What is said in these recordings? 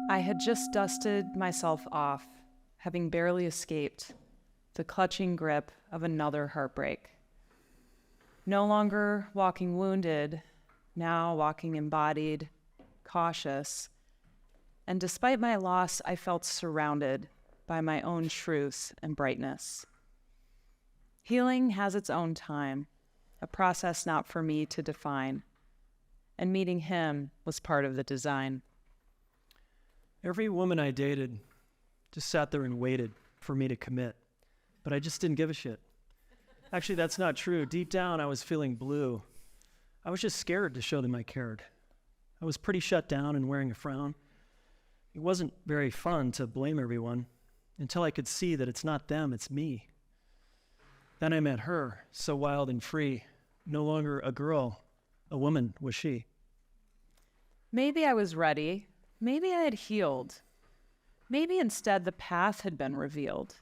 I had just dusted myself off, having barely escaped the clutching grip of another heartbreak. No longer walking wounded, now walking embodied, cautious. And despite my loss, I felt surrounded by my own truth and brightness. Healing has its own time, a process not for me to define. And meeting him was part of the design. Every woman I dated just sat there and waited for me to commit, but I just didn't give a shit. Actually, that's not true. Deep down, I was feeling blue. I was just scared to show them I cared. I was pretty shut down and wearing a frown. It wasn't very fun to blame everyone until I could see that it's not them, it's me. Then I met her, so wild and free, no longer a girl, a woman was she. Maybe I was ready. Maybe I had healed. Maybe instead the path had been revealed.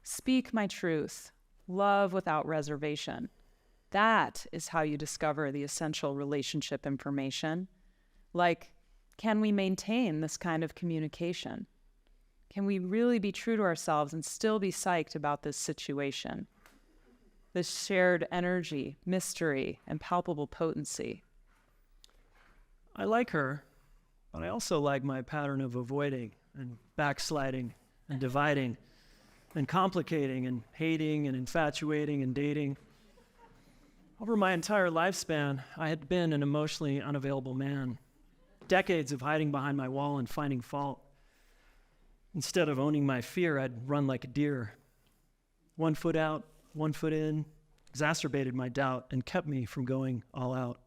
Speak my truth. Love without reservation. That is how you discover the essential relationship information. Like, can we maintain this kind of communication? Can we really be true to ourselves and still be psyched about this situation? This shared energy, mystery, and palpable potency. I like her, but I also like my pattern of avoiding and backsliding and dividing and complicating and hating and infatuating and dating. Over my entire lifespan, I had been an emotionally unavailable man. Decades of hiding behind my wall and finding fault. Instead of owning my fear, I'd run like a deer. 1 foot out, 1 foot in, exacerbated my doubt and kept me from going all out.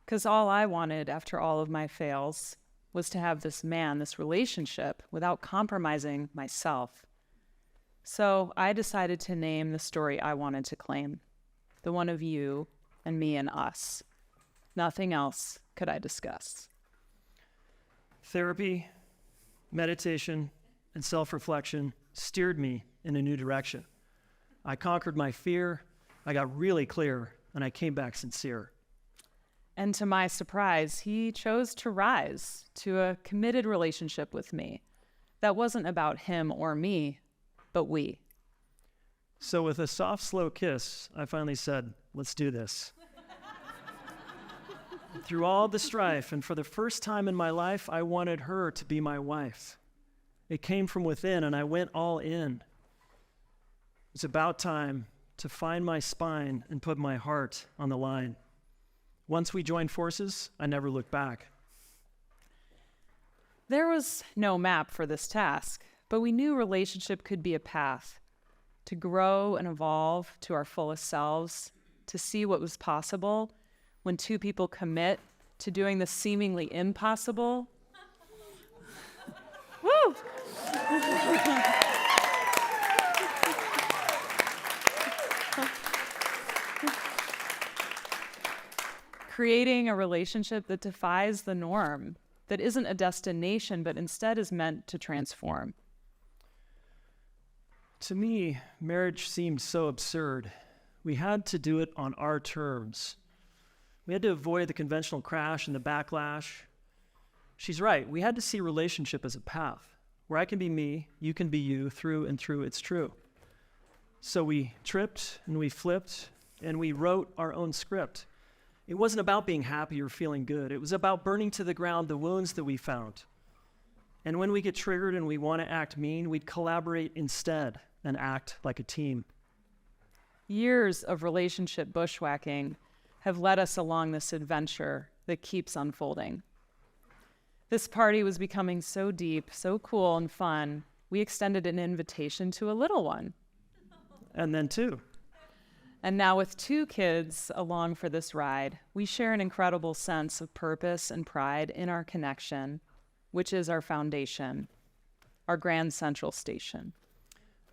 Because all I wanted after all of my fails was to have this man, this relationship, without compromising myself. So I decided to name the story I wanted to claim, the one of you and me and us. Nothing else could I discuss. Therapy, meditation, and self-reflection steered me in a new direction. I conquered my fear, I got really clear, and I came back sincere. And to my surprise, he chose to rise to a committed relationship with me. That wasn't about him or me, but we. So with a soft, slow kiss, I finally said, let's do this. Through all the strife, and for the first time in my life, I wanted her to be my wife. It came from within, and I went all in. It's about time to find my spine and put my heart on the line. Once we joined forces, I never looked back. There was no map for this task, but we knew relationship could be a path to grow and evolve to our fullest selves, to see what was possible when two people commit to doing the seemingly impossible. Woo! Creating a relationship that defies the norm, that isn't a destination, but instead is meant to transform. To me, marriage seemed so absurd. We had to do it on our terms. We had to avoid the conventional crash and the backlash. She's right. We had to see relationship as a path where I can be me, you can be you, through and through it's true. So we tripped and we flipped and we wrote our own script. It wasn't about being happy or feeling good. It was about burning to the ground the wounds that we found. And when we get triggered and we want to act mean, we'd collaborate instead and act like a team. Years of relationship bushwhacking have led us along this adventure that keeps unfolding. This party was becoming so deep, so cool and fun, we extended an invitation to a little one. And then two. And now with 2 kids along for this ride, we share an incredible sense of purpose and pride in our connection, which is our foundation, our grand central station.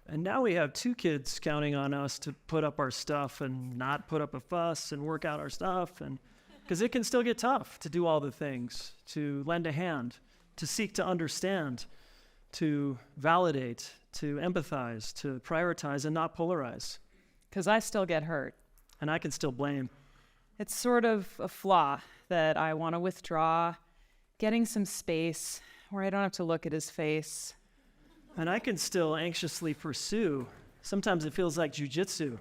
And now we have 2 kids counting on us to put up our stuff and not put up a fuss and work out our stuff. And because it can still get tough to do all the things, to lend a hand, to seek to understand, to validate, to empathize, to prioritize and not polarize. Because I still get hurt. And I can still blame. It's sort of a flaw that I want to withdraw getting some space where I don't have to look at his face. And I can still anxiously pursue. Sometimes it feels like jujitsu.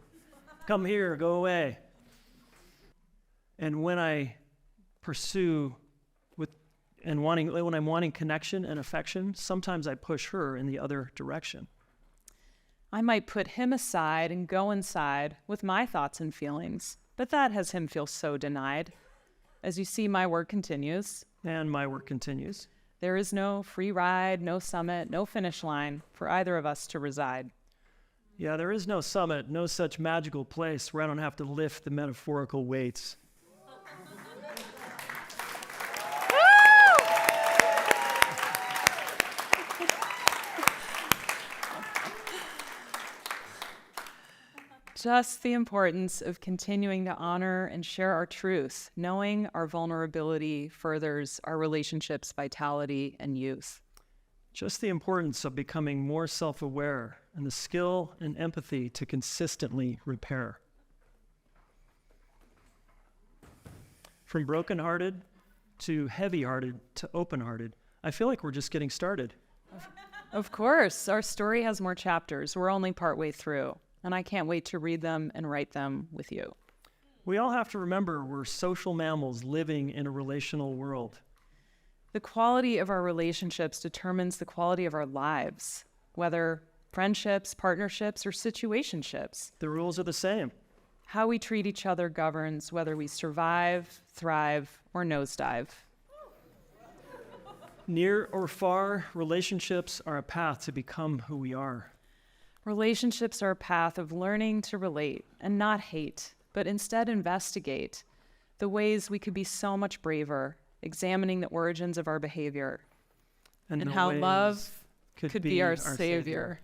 Come here, go away. And when I pursue when I'm wanting connection and affection, sometimes I push her in the other direction. I might put him aside and go inside with my thoughts and feelings, but that has him feel so denied. As you see, my work continues. And my work continues. There is no free ride, no summit, no finish line for either of us to reside. Yeah, there is no summit, no such magical place where I don't have to lift the metaphorical weights. Just the importance of continuing to honor and share our truth, knowing our vulnerability furthers our relationship's vitality and youth. Just the importance of becoming more self-aware and the skill and empathy to consistently repair. From brokenhearted to heavy-hearted to open-hearted, I feel like we're just getting started. Of course, our story has more chapters. We're only partway through, and I can't wait to read them and write them with you. We all have to remember we're social mammals living in a relational world. The quality of our relationships determines the quality of our lives, whether friendships, partnerships, or situationships. The rules are the same. How we treat each other governs whether we survive, thrive, or nosedive. Near or far, relationships are a path to become who we are. Relationships are a path of learning to relate and not hate, but instead investigate the ways we could be so much braver, examining the origins of our behavior, and how love could be our savior.